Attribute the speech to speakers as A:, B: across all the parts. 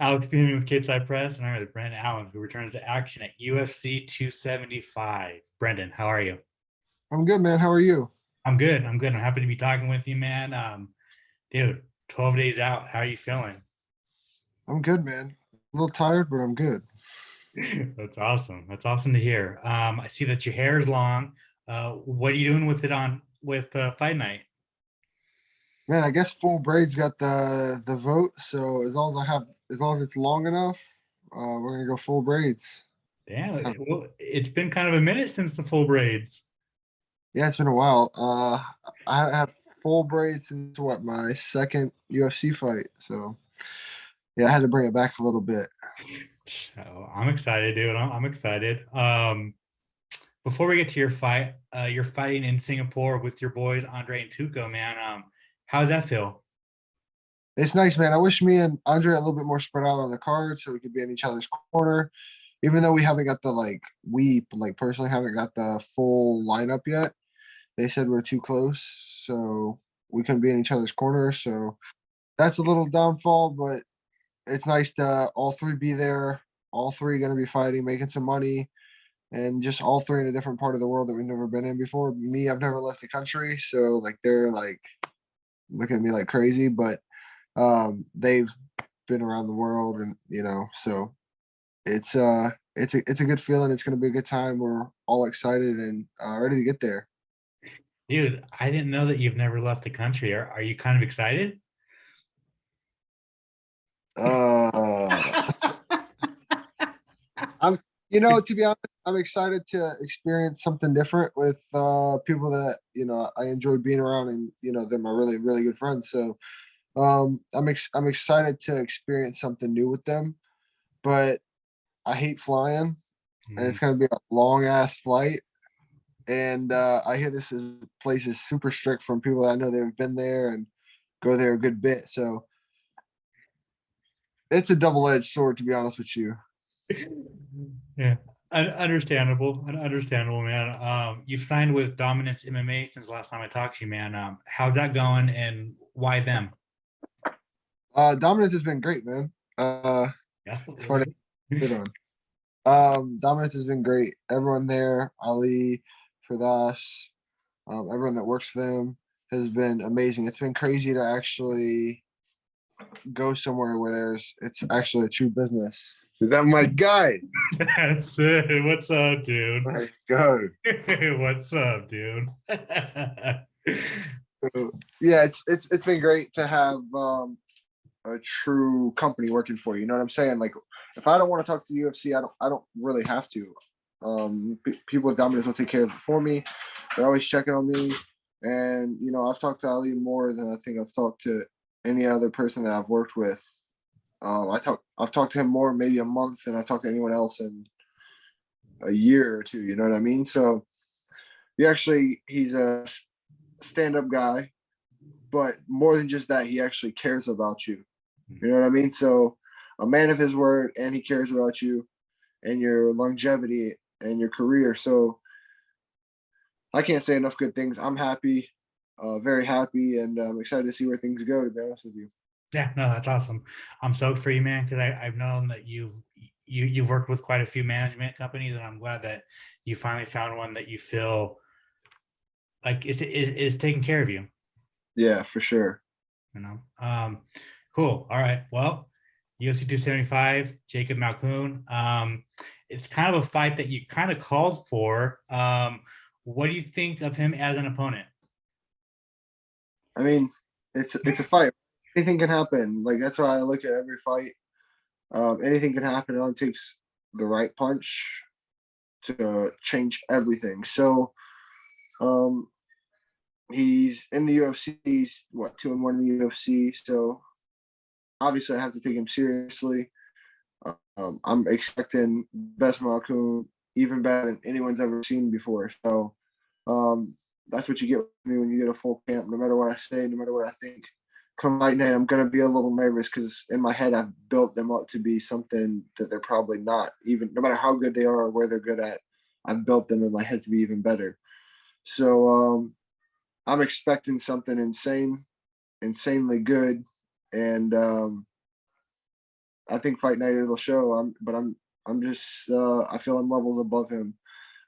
A: Alex Beaman with Kidside Press, and I'm with Brendan Allen, who returns to action at UFC 275. Brendan, how are you?
B: I'm good, man. How are you?
A: I'm good. I'm good. I'm happy to be talking with you, man. Dude, 12 days out. How are you feeling?
B: I'm good, man. A little tired, but I'm good.
A: That's awesome. That's awesome to hear. I see that your hair is long. What are you doing with it on with fight night?
B: Man, I guess full braids got the vote. So as long as it's long enough, we're gonna go full braids.
A: Damn,
B: So,
A: well, it's been kind of a minute since the full braids.
B: yeah, it's been a while. I had full braids since my second UFC fight. So yeah, I had to bring it back a little bit.
A: Oh, I'm excited, dude. I'm excited. Before we get to your fight, you're fighting in Singapore with your boys Andre and Tuco, man. How does that feel?
B: It's nice, man. I wish me and Andre had a little bit more spread out on the card so we could be in each other's corner. Even though we haven't got the personally haven't got the full lineup yet. They said we're too close, so we couldn't be in each other's corner. So that's a little downfall, but it's nice to all three be there. All three going to be fighting, making some money, and just all three in a different part of the world that we've never been in before. Me, I've never left the country, so like they're like looking at me like crazy, but they've been around the world, and so it's a good feeling. It's going to be a good time. We're all excited and ready to get there.
A: Dude, I didn't know that you've never left the country. Are you kind of excited?
B: Uh, I'm, to be honest, I'm excited to experience something different with people that I enjoy being around, and they're my really really good friends. So I'm excited to experience something new with them. But I hate flying, and
A: Mm.
B: it's going to be a long ass flight. And I hear place is super strict from people that I know they've been there and go there a good bit. So it's a double edged sword, to be honest with you.
A: Yeah, understandable, man. You've signed with Dominance MMA since the last time I talked to you, man. How's that going, and why them?
B: Dominance has been great, man.
A: Yeah,
B: It's funny. Good on. Dominance has been great. Everyone there, Ali, Firdaus, everyone that works for them has been amazing. It's been crazy to actually go somewhere where it's actually a true business. Is that my guy?
A: That's it. What's up, dude?
B: Let's go.
A: What's up, dude?
B: So, yeah, it's been great to have a true company working for you. You know what I'm saying? Like, if I don't want to talk to the UFC, I don't really have to. People with Dominance will take care of it for me. They're always checking on me, and I've talked to Ali more than I think I've talked to any other person that I've worked with. I've talked to him more maybe a month than I talked to anyone else in a year or two. You know what I mean? So he's a stand-up guy, but more than just that, he actually cares about you. You know what I mean? So a man of his word, and he cares about you and your longevity and your career. So I can't say enough good things. I'm happy, very happy, and I'm excited to see where things go, to be honest with you.
A: Yeah, no, that's awesome. I'm stoked for you, man, because I've known that you've worked with quite a few management companies, and I'm glad that you finally found one that you feel like is taking care of you.
B: Yeah, for sure.
A: You know, cool. All right. Well, UFC 275, Jacob Malkoun. It's kind of a fight that you kind of called for. What do you think of him as an opponent?
B: I mean, it's a fight. Anything can happen. Like, that's why I look at every fight. Anything can happen. It only takes the right punch to change everything. So, um, he's in the UFC. He's what, 2-1 in the UFC. So obviously, I have to take him seriously. I'm expecting best Malkoun, even better than anyone's ever seen before. So um, that's what you get with me when you get a full camp. No matter what I say, no matter what I think, come fight night, I'm gonna be a little nervous because in my head I've built them up to be something that they're probably not. Even no matter how good they are or where they're good at, I've built them in my head to be even better. So I'm expecting something insanely good, and I think fight night it'll show. I'm just I feel I'm levels above him.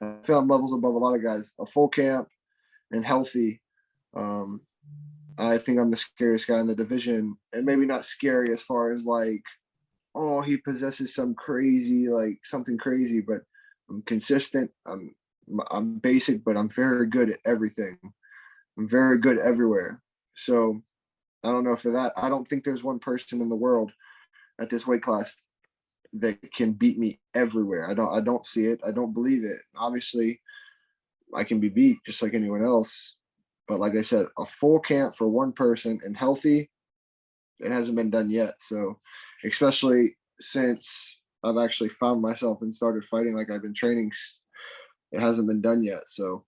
B: I feel I'm levels above a lot of guys. A full camp and healthy. Um, I think I'm the scariest guy in the division, and maybe not scary as far as like, oh, he possesses some crazy like something crazy, but I'm consistent. I'm basic, but I'm very good at everything. I'm very good everywhere. So I don't know for that. I don't think there's one person in the world at this weight class that can beat me everywhere. I don't see it. I don't believe it. Obviously, I can be beat just like anyone else. But like I said, a full camp for one person and healthy, it hasn't been done yet. So especially since I've actually found myself and started fighting like I've been training, it hasn't been done yet. So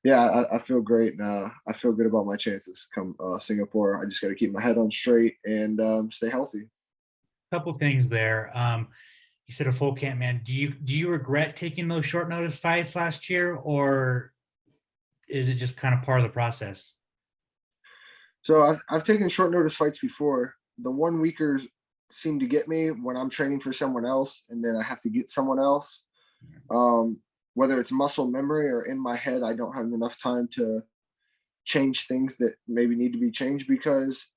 B: yeah, I feel great. And I feel good about my chances come Singapore. I just got to keep my head on straight and stay healthy.
A: Couple things there. You said a full camp, man. Do you regret taking those short notice fights last year, or is it just kind of part of the process?
B: So I've taken short notice fights before. The 1 weekers seem to get me when I'm training for someone else, and then I have to get someone else. Um, Whether it's muscle memory or in my head, I don't have enough time to change things that maybe need to be changed because,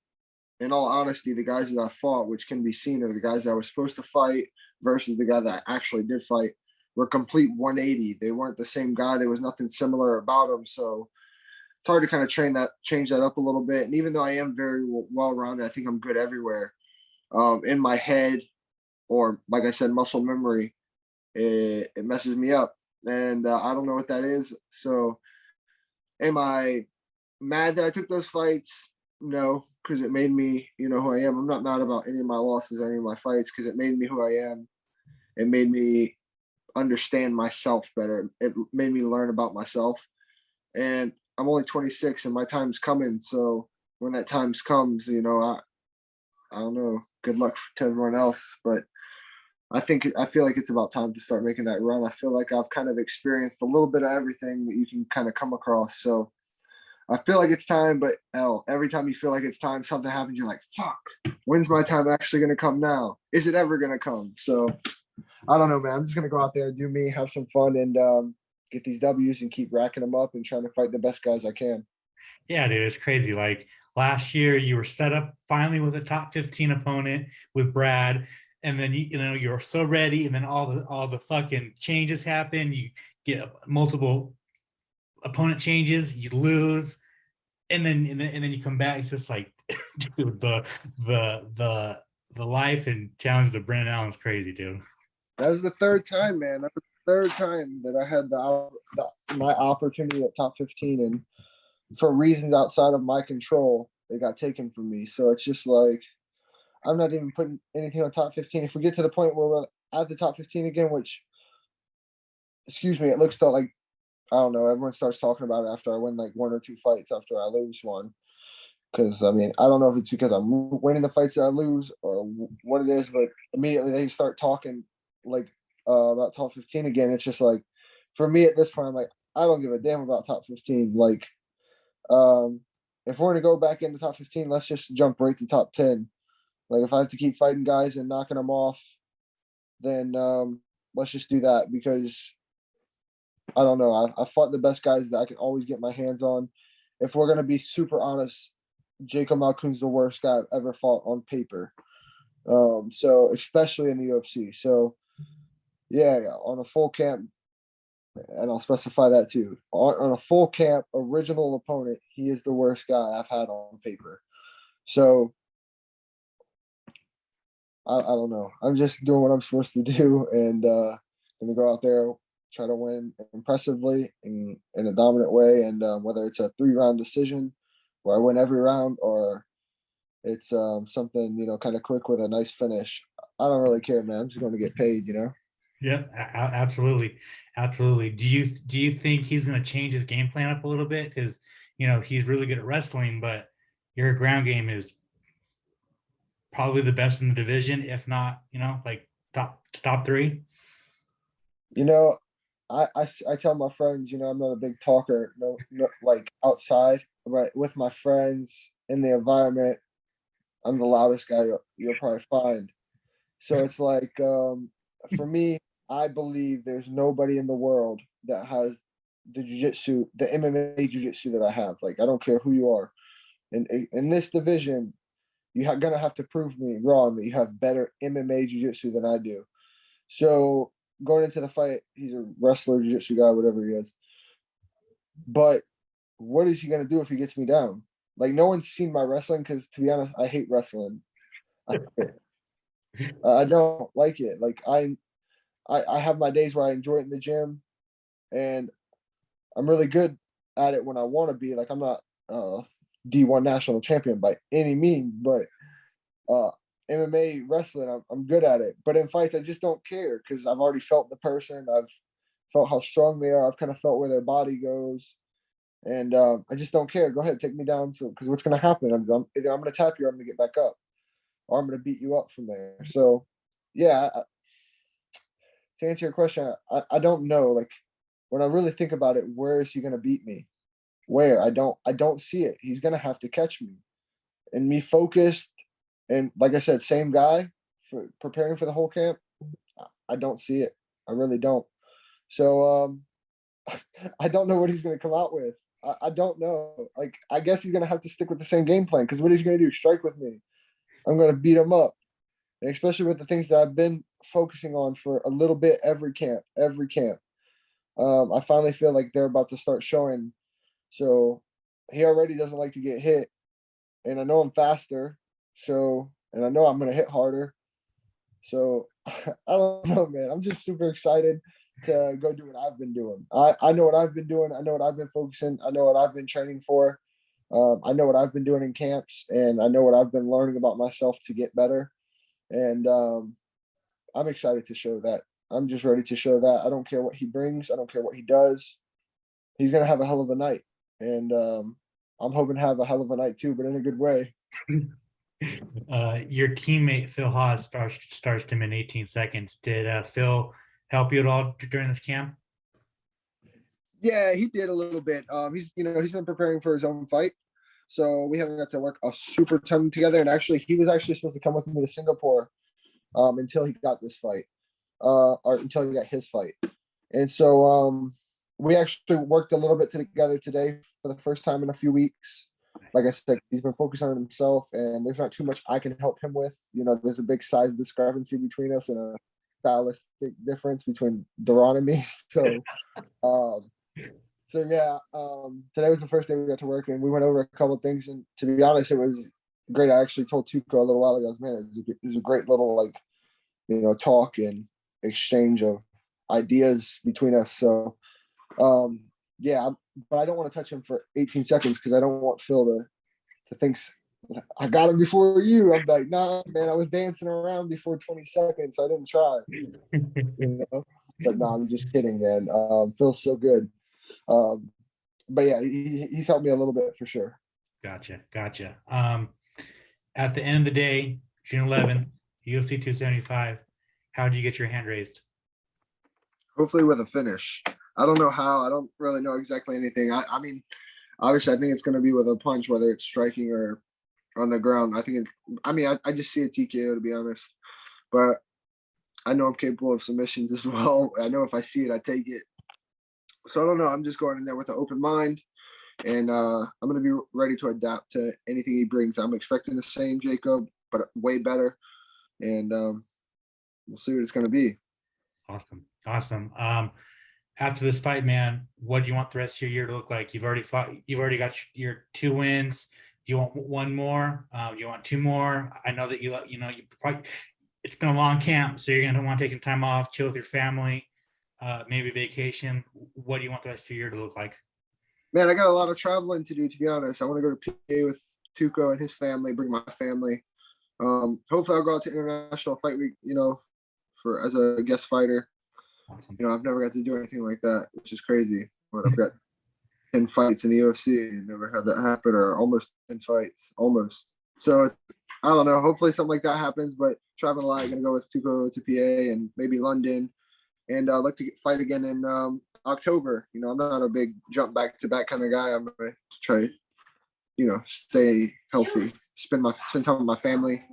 B: in all honesty, the guys that I fought, which can be seen, are the guys that I was supposed to fight versus the guy that I actually did fight, were complete 180. They weren't the same guy. There was nothing similar about them. So it's hard to kind of change that up a little bit. And even though I am very well rounded, I think I'm good everywhere. In my head, or like I said, muscle memory, it messes me up, and I don't know what that is. So, am I mad that I took those fights? No, because it made me, who I am. I'm not mad about any of my losses or any of my fights because it made me who I am. It made me understand myself better. It made me learn about myself. And I'm only 26 and my time's coming. So when that time's comes, I don't know. Good luck to everyone else, but I feel like it's about time to start making that run. I feel like I've kind of experienced a little bit of everything that you can kind of come across. So I feel like it's time, but every time you feel like it's time, something happens. You're like, fuck, when's my time actually going to come now? Is it ever going to come? So I don't know, man. I'm just going to go out there, do me, have some fun, and get these W's and keep racking them up and trying to fight the best guys I can.
A: Yeah, dude, it's crazy. Like last year, you were set up finally with a top 15 opponent with Brad, and then you're so ready, and then all the fucking changes happen. You get multiple opponent changes, you lose, and then you come back. It's just like, dude, the life and challenge of Brennan Allen's crazy, dude.
B: That was the third time, man. That was the third time that I had my opportunity at top 15, and for reasons outside of my control, it got taken from me. So it's just like I'm not even putting anything on top 15. If we get to the point where we're at the top 15 again, which, excuse me, it looks like, I don't know, everyone starts talking about it after I win like one or two fights after I lose one. Because I mean, I don't know if it's because I'm winning the fights that I lose or what it is, but immediately they start talking like about top 15 again. It's just like, for me at this point, I'm like, I don't give a damn about top 15. Like, um, if we're gonna go back into top 15, let's just jump right to top 10. Like, if I have to keep fighting guys and knocking them off, then let's just do that because I don't know. I fought the best guys that I can always get my hands on. If we're gonna be super honest, Jacob Malkoun's the worst guy I've ever fought on paper. So especially in the UFC. So yeah, on a full camp, and I'll specify that too. On a full camp original opponent, he is the worst guy I've had on paper. So I don't know. I'm just doing what I'm supposed to do, and gonna go out there, try to win impressively in a dominant way, and whether it's a 3-round decision where I win every round or it's something kind of quick with a nice finish. I don't really care, man. I'm just going to get paid.
A: Yeah, absolutely, absolutely. Do you think he's going to change his game plan up a little bit? Because he's really good at wrestling, but your ground game is probably the best in the division, if not, like top three.
B: You know, I tell my friends, I'm not a big talker, no, like outside, but with my friends in the environment, I'm the loudest guy you'll probably find. So it's like, for me, I believe there's nobody in the world that has the jujitsu, the MMA jujitsu that I have. Like, I don't care who you are. In this division, you're gonna have to prove me wrong that you have better MMA jiu-jitsu than I do. So going into the fight, he's a wrestler, jiu-jitsu guy, whatever he is. But what is he gonna do if he gets me down? Like, no one's seen my wrestling because, to be honest, I hate wrestling. I don't like it. Like, I have my days where I enjoy it in the gym, and I'm really good at it when I want to be. Like, I'm not D1 national champion by any means, but MMA wrestling, I'm good at it. But in fights, I just don't care because I've already felt the person. I've felt how strong they are. I've kind of felt where their body goes, and I just don't care. Go ahead, take me down. So, because what's going to happen? Either I'm going to tap you, or I'm going to get back up, or I'm going to beat you up from there. So, yeah. To answer your question, I don't know. Like, when I really think about it, where is he going to beat me? Where? I don't see it. He's going to have to catch me, and me focused. And like I said, same guy for preparing for the whole camp. I don't see it. I really don't. So I don't know what he's going to come out with. I don't know. Like, I guess he's going to have to stick with the same game plan because what he's going to do? Strike with me. I'm going to beat him up, and especially with the things that I've been focusing on for a little bit every camp. Every camp. I finally feel like they're about to start showing. So he already doesn't like to get hit, and I know I'm faster. So, and I know I'm going to hit harder. So I don't know, man. I'm just super excited to go do what I've been doing. I know what I've been doing. I know what I've been focusing. I know what I've been training for. I know what I've been doing in camps, and I know what I've been learning about myself to get better. And I'm excited to show that. I'm just ready to show that. I don't care what he brings. I don't care what he does. He's gonna have a hell of a night, and I'm hoping to have a hell of a night too, but in a good way.
A: Your teammate Phil Haas starched him in 18 seconds. Did Phil help you at all during this camp?
B: Yeah, he did a little bit. He's been preparing for his own fight, so we haven't got to work a super ton together. And actually, he was actually supposed to come with me to Singapore until he got this fight, or until he got his fight. And so we actually worked a little bit together today for the first time in a few weeks. Like I said, he's been focused on himself, and there's not too much I can help him with. There's a big size discrepancy between us and a stylistic difference between Duran and me. So yeah, today was the first day we got to work, and we went over a couple of things. And to be honest, it was great. I actually told Tuco a little while ago, man, it was a great little talk and exchange of ideas between us. So yeah, but I don't want to touch him for 18 seconds because I don't want Phil to think I got him before you. I'm like, nah, man, I was dancing around before 20 seconds, so I didn't try. But no, I'm just kidding, man. Phil's so good. But yeah, he's helped me a little bit for sure.
A: Gotcha. At the end of the day, June 11th, UFC 275. How do you get your hand raised?
B: Hopefully with a finish. I don't know how. I don't really know exactly anything. I mean, obviously, I think it's going to be with a punch, whether it's striking or on the ground. I just see a TKO, to be honest. But I know I'm capable of submissions as well. I know if I see it, I take it. So I don't know. I'm just going in there with an open mind, and I'm going to be ready to adapt to anything he brings. I'm expecting the same Jacob, but way better, and we'll see what it's going to be.
A: Awesome. After this fight, man, what do you want the rest of your year to look like? You've already fought. You've already got your 2 wins. Do you want one more? Do you want 2 more? I know that you probably. It's been a long camp, so you're going to want to take some time off, chill with your family, maybe vacation. What do you want the rest of your year to look like?
B: Man, I got a lot of traveling to do, to be honest. I want to go to PA with Tuco and his family, bring my family. Hopefully I'll go out to International Fight Week, as a guest fighter.
A: Awesome.
B: I've never got to do anything like that, which is crazy. But I've got 10 fights in the UFC and never had that happen, or almost 10 fights, almost. So I don't know. Hopefully something like that happens, but traveling a lot. I'm going to go with Tuco to PA and maybe London. And I'd like to fight again in October. I'm not a big jump back-to-back kind of guy. I'm going to try, stay healthy, spend time with my family.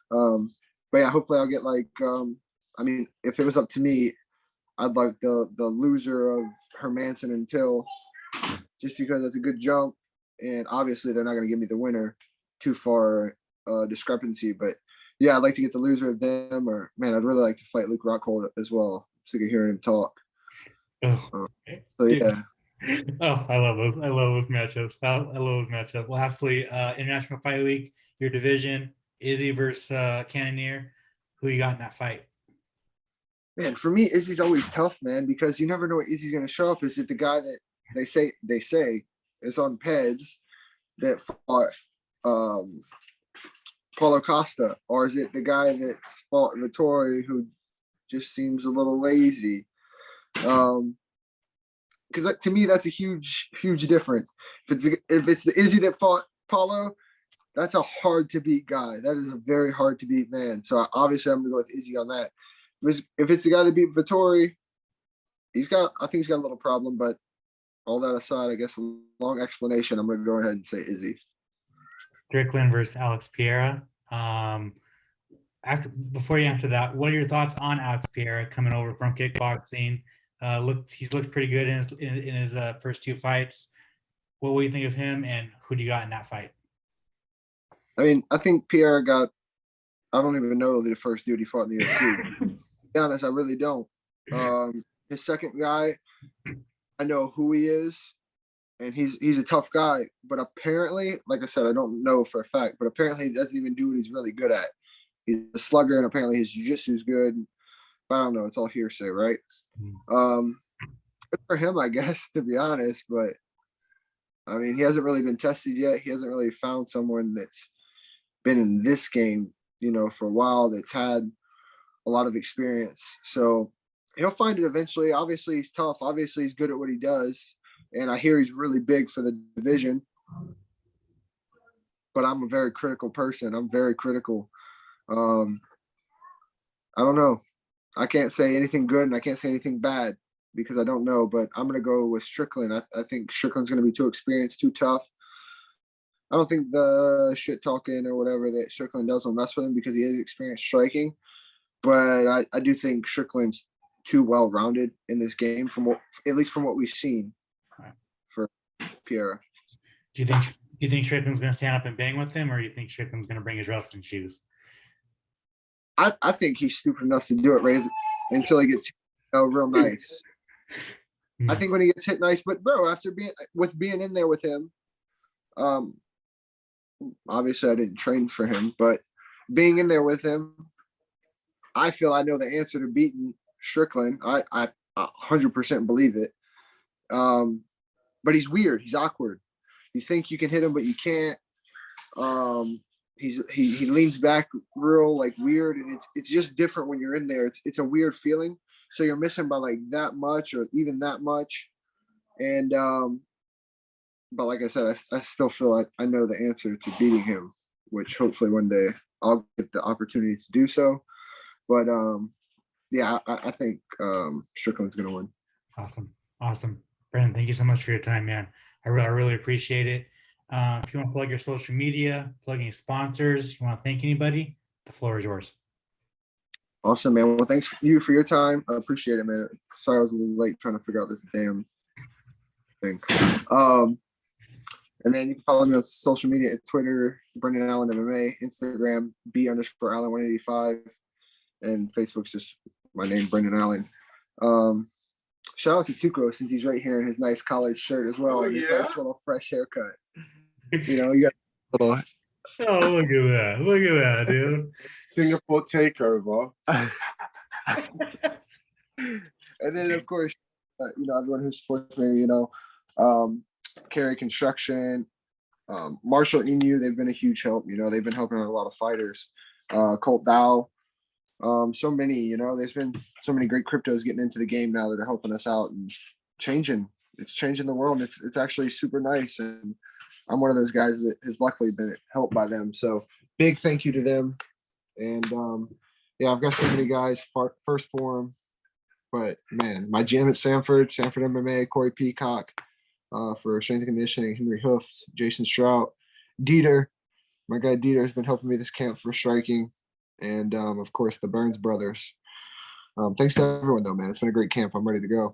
B: But but yeah, hopefully I'll get like I mean, if it was up to me, I'd like the loser of Hermansson and Till, just because that's a good jump, and obviously they're not going to give me the winner, too far discrepancy. But yeah, I'd like to get the loser of them, or man, I'd really like to fight Luke Rockhold as well. Sick of hearing him talk.
A: Oh,
B: So
A: dude.
B: yeah,
A: Oh, I love those. I love those matchups. I love those matchups. Lastly, International Fight Week, your division, Izzy versus Cannonier. Who you got in that fight?
B: man, for me, Izzy's always tough, man, because you never know what Izzy's going to show up. Is it the guy that they say is on Peds that fought Paulo Costa, or is it the guy that fought Vittori who just seems a little lazy? Because to me, that's a huge difference. If it's the Izzy that fought Paulo, that's a hard to beat guy. That is a very hard to beat man. So obviously, I'm gonna go with Izzy on that. If it's the guy that beat Vittori, I think he's got a little problem. But all that aside, I guess a long explanation. I'm gonna go ahead and say Izzy.
A: Strickland versus Alex Pereira. Before you answer that, what are your thoughts on Alex Pereira coming over from kickboxing? He's looked pretty good in his first two fights. What do you think of him, and who do you got in that fight?
B: I mean, I think Pierre got. I don't even know the first dude he fought in the UFC. To be honest, I really don't. His second guy, I know who he is, and he's a tough guy. But apparently, like I said, I don't know for a fact, but apparently he doesn't even do what he's really good at. He's a slugger, and apparently his jiu-jitsu is good. But I don't know. It's all hearsay, right? Good for him, I guess, to be honest. But I mean, he hasn't really been tested yet. He hasn't really found someone that's been in this game, for a while, that's had a lot of experience. So he'll find it eventually. Obviously, he's tough. Obviously, he's good at what he does. And I hear he's really big for the division. But I'm a very critical person. I'm very critical. I don't know. I can't say anything good and I can't say anything bad because I don't know. But I'm going to go with Strickland. I think Strickland's going to be too experienced, too tough. I don't think the shit talking or whatever that Strickland does will mess with him because he has experience striking. But I do think Strickland's too well rounded in this game at least from what we've seen for Pierre.
A: Do you think Strickland's going to stand up and bang with him, or do you think Strickland's going to bring his wrestling shoes?
B: I think he's stupid enough to do it right until he gets real nice. I think when he gets hit nice, but bro, after being in there with him, obviously I didn't train for him, but being in there with him, I feel I know the answer to beating Strickland. I 100% believe it. But he's weird. He's awkward. You think you can hit him, but you can't. He leans back real like weird, and it's just different when you're in there. It's a weird feeling. So you're missing by like that much or even that much. And but like I said, I still feel like I know the answer to beating him, which hopefully one day I'll get the opportunity to do so. But yeah, I think Strickland's gonna win.
A: Awesome. Brendan, thank you so much for your time, man. I really appreciate it. If you want to plug your social media, plug any sponsors, you want to thank anybody, the floor is yours.
B: Awesome, man. Well, thanks you for your time. I appreciate it, man. Sorry I was a little late trying to figure out this damn thing. And then you can follow me on social media at Twitter, Brendan Allen MMA, Instagram, B_Allen185, and Facebook's just my name, Brendan Allen. Shout out to Tuco since he's right here in his nice college shirt as well, and his nice little fresh haircut. You got a little.
A: Oh, look at that, dude.
B: Singapore takeover. And then of course, everyone who supports me, Carry Construction, Marshall Inu, they've been a huge help. They've been helping out a lot of fighters. Colt Dow, so many. There's been so many great cryptos getting into the game now that are helping us out and changing. It's changing the world. It's actually super nice, and I'm one of those guys that has luckily been helped by them. So big thank you to them. And yeah, I've got so many guys. First Forum, but man, my gym at Sanford MMA, Corey Peacock. For strength and conditioning, Henry Hoofs, Jason Strout, Dieter. My guy Dieter has been helping me this camp for striking. and of course the Burns brothers. Thanks to everyone though, man. It's been a great camp. I'm ready to go.